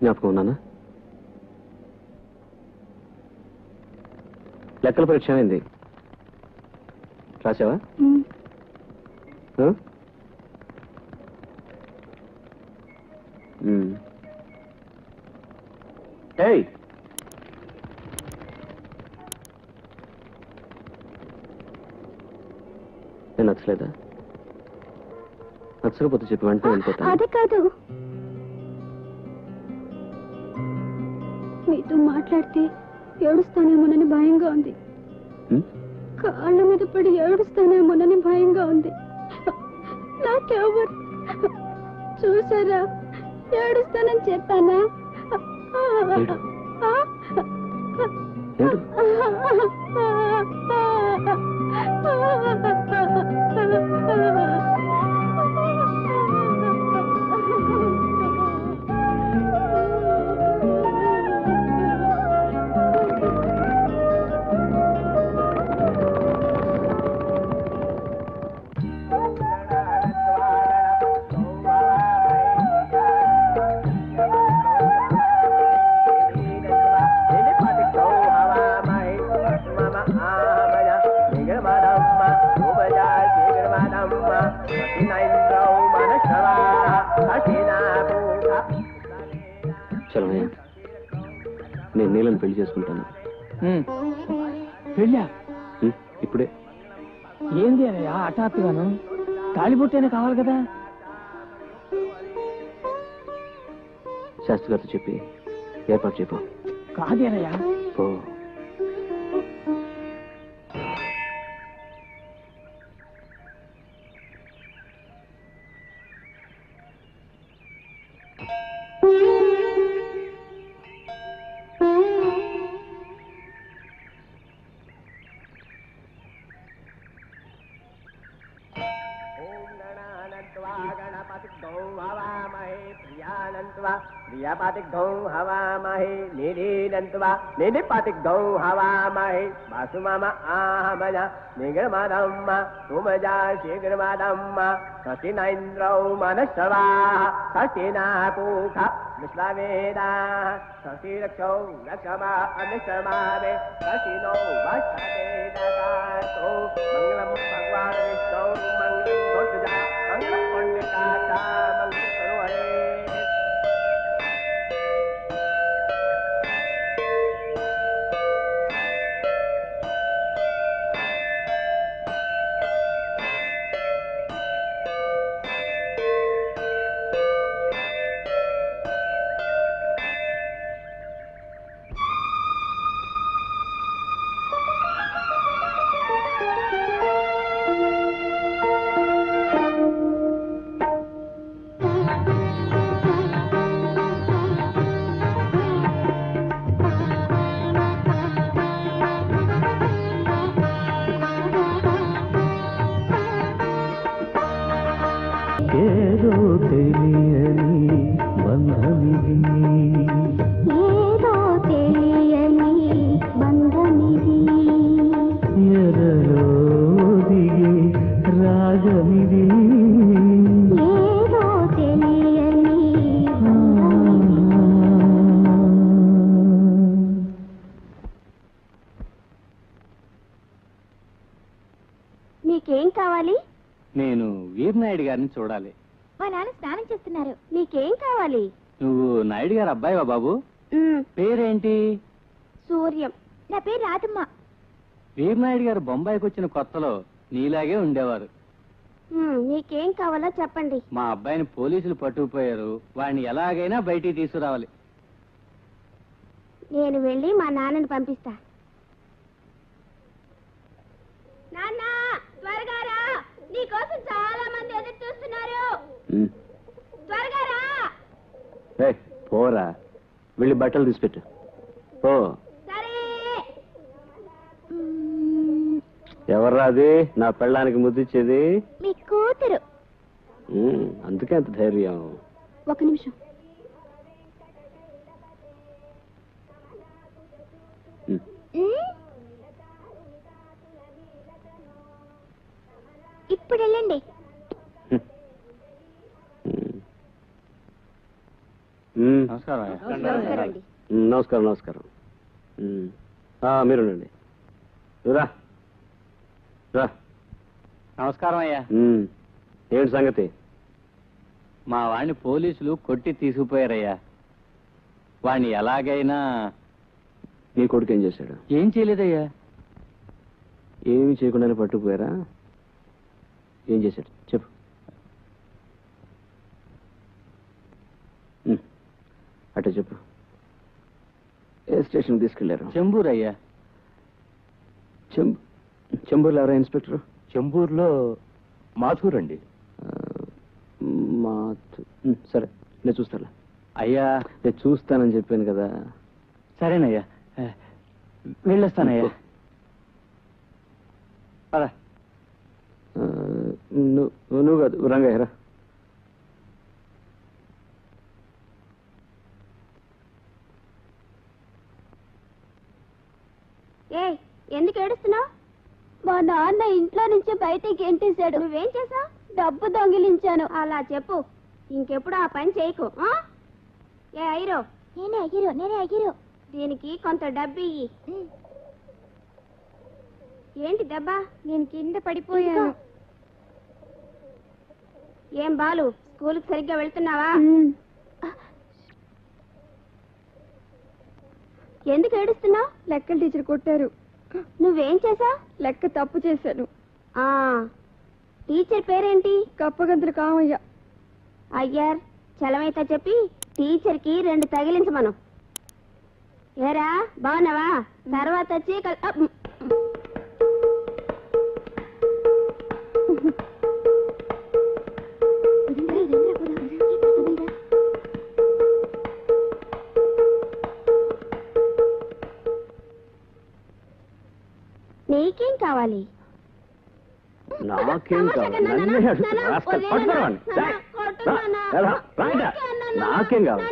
జ్ఞాపకం ఉన్నానా? లెక్కల పరీక్ష అయింది, రాసావా? ఏయ్, నేను నచ్చలేదా? నచ్చకపోతే చెప్పి వెంటనే వెళ్ళిపోతాను. అదే కాదు, మీతో మాట్లాడితే ఏడుస్తానేమోనని భయంగా ఉంది. కాళ్ళ మీద పడి ఏడుస్తానేమోనని భయంగా ఉంది. నాకెవరు చూసారా? ఏడుస్తానని చెప్పానా? చలమయ్య, నేను నీళ్ళని పెళ్లి చేసుకుంటాను. పెళ్ళా? ఇప్పుడే. ఏంది అన్నయ్య హఠాత్తుగాను? తాళిబొట్టేనే కావాలి కదా. శాస్త్రి గారితో చెప్పి ఏర్పాటు చెప్పు. కాదు అన్నయ్య. ఓ, प्रियापातिग्धौ हवामहे निरीनन्त्वा निनिपातिग्धौ हवामहे वासुमम आहमय निगर्मदम्म सुमजा शीघ्रमदम्म सतिनैन्द्रौ मनश्रवाः सतिनापूख विश्ववेदाः सतिरक्षौ रक्षमा अनुश्रमावे सतिनो वक्षते दगातो मङ्गलं भगवान् विष्णौ मङ्गलं भोजजा मङ्गलं पुण्यकाता मङ्गलं सर्वहे. నీకేం కావాలి? నేను వీరనాయుడు గారిని చూడాలి. మా నాన్న స్నానం చేస్తున్నారు. నీకేం కావాలి? నువ్వు నాయుడు గారు అబ్బాయివా బాబు? పేరేంటి? సూర్యం. నా పేరు రాధమ్మ. వీరనాయుడు గారు బొంబాయికి వచ్చిన కొత్తలో నీలాగే ఉండేవారు. నీకేం కావాలో చెప్పండి. మా అబ్బాయిని పోలీసులు పట్టుకుపోయారు. వాడిని ఎలాగైనా బయటికి తీసుకురావాలి. నేను వెళ్ళి మా నాన్నని పంపిస్తా. నాన్న, త్వరగా రా, నీకోసం చాలా మంది ఎదురు చూస్తున్నారు. త్వరగా రా. పోరా, వెళ్ళి బట్టలు తీసిపెట్టు. ఓ సరే. ఎవర్రా అది నా పెళ్ళానికి ముద్దిచ్చేది? మీ కూతురు. అందుకే అంత ధైర్యం. ఒక నిమిషం. ఇప్పుడు వెళ్ళండి. నమస్కారం అయ్యా. నమస్కారం అండి. నమస్కారం నమస్కారం. మీరుండండి. రా రా. నమస్కారం అయ్యా. ఏమిటి సంగతి? మా వాడిని పోలీసులు కొట్టి తీసుకుపోయారయ్యా. వాణ్ణి ఎలాగైనా. నీ కొడుకు ఏం చేశాడు? ఏం చేయలేదయ్యా. ఏమీ చేయకుండానే పట్టుకుపోయారా? ఏం చేశాడు చెప్పు. అట్టే చెప్పు. ఏ స్టేషన్ తీసుకెళ్లారు? చెంబూరు అయ్యా. చెంబూరులో ఎవరా ఇన్స్పెక్టర్? చెంబూరులో మాథూర్ అండి. సరే నేను చూస్తాను. అయ్యా నేను చూస్తానని చెప్పాను కదా. సరేనయ్యా, వెళ్ళొస్తానయ్యా. పద. నువ్వు కాదు, రంగయ్య రా. ఏ ఎందుకు ఏడుస్తున్నావు? మా నాన్న ఇంట్లో నుంచి బయటికి గెంటేశాడు. నువ్వేం చేసావు? డబ్బు దొంగిలించాను. అలా చెప్పు, ఇంకెప్పుడు ఆ పని చేయకు. ఏ అయ్యరో? నేనే అయ్యరో. దీనికి కొంత డబ్బు ఇయ్యి. ఏంటి దెబ్బ? నేను కింద పడిపోయాను. ఏం బాలు, స్కూల్కి సరిగ్గా వెళ్తున్నావా? ఎందుకు ఏడుస్తున్నావు? లెక్కల టీచర్ కొట్టారు. నువ్వేం చేసావు? లెక్క తప్పు చేశాను. టీచర్ పేరేంటి? కప్పగంతులు కామయ్య. అయ్యార్ చలమైతే చెప్పి టీచర్కి 2 తగిలించమను. ఏరా బాగున్నావా? తర్వాత వచ్చి నీకేం కావాలి? నాకేం కావాలి? నాకేం కావాలి?